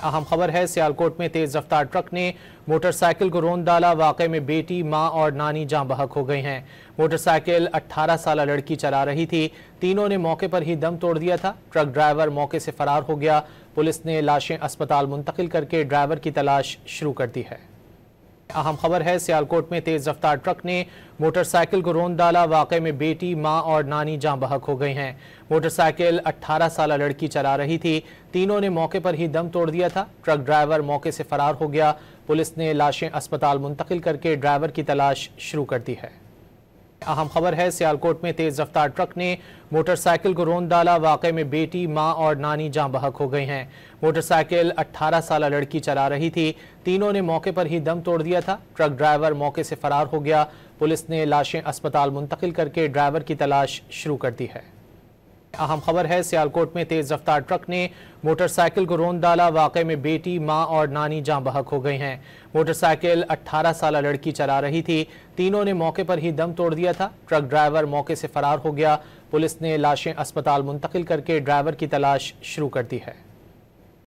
अहम खबर है, सियालकोट में तेज रफ्तार ट्रक ने मोटरसाइकिल को रौंद डाला। वाकये में बेटी, मां और नानी जाँ बहक हो गई हैं। मोटरसाइकिल 18 साल लड़की चला रही थी। तीनों ने मौके पर ही दम तोड़ दिया था। ट्रक ड्राइवर मौके से फरार हो गया। पुलिस ने लाशें अस्पताल मुंतकिल करके ड्राइवर की तलाश शुरू कर दी है। अहम खबर है, सियालकोट में तेज रफ्तार ट्रक ने मोटरसाइकिल को रौंद डाला। वाकये में बेटी, मां और नानी जाँ बहक हो गई हैं। मोटरसाइकिल 18 साल लड़की चला रही थी। तीनों ने मौके पर ही दम तोड़ दिया था। ट्रक ड्राइवर मौके से फरार हो गया। पुलिस ने लाशें अस्पताल मुंतकिल करके ड्राइवर की तलाश शुरू कर दी है। अहम खबर है, सियालकोट में तेज रफ्तार ट्रक ने मोटरसाइकिल को रौंद डाला। वाकये में बेटी, मां और नानी जाँ बहक हो गई हैं। मोटरसाइकिल 18 साल लड़की चला रही थी। तीनों ने मौके पर ही दम तोड़ दिया था। ट्रक ड्राइवर मौके से फरार हो गया। पुलिस ने लाशें अस्पताल मुंतकिल करके ड्राइवर की तलाश शुरू कर दी है। अहम खबर है, सियालकोट में तेज रफ्तार ट्रक ने मोटरसाइकिल को रौंद डाला। वाकये में बेटी, मां और नानी जाँ बहक हो गई हैं। मोटरसाइकिल 18 साल लड़की चला रही थी। तीनों ने मौके पर ही दम तोड़ दिया था। ट्रक ड्राइवर मौके से फरार हो गया। पुलिस ने लाशें अस्पताल मुंतकिल करके ड्राइवर की तलाश शुरू कर दी है।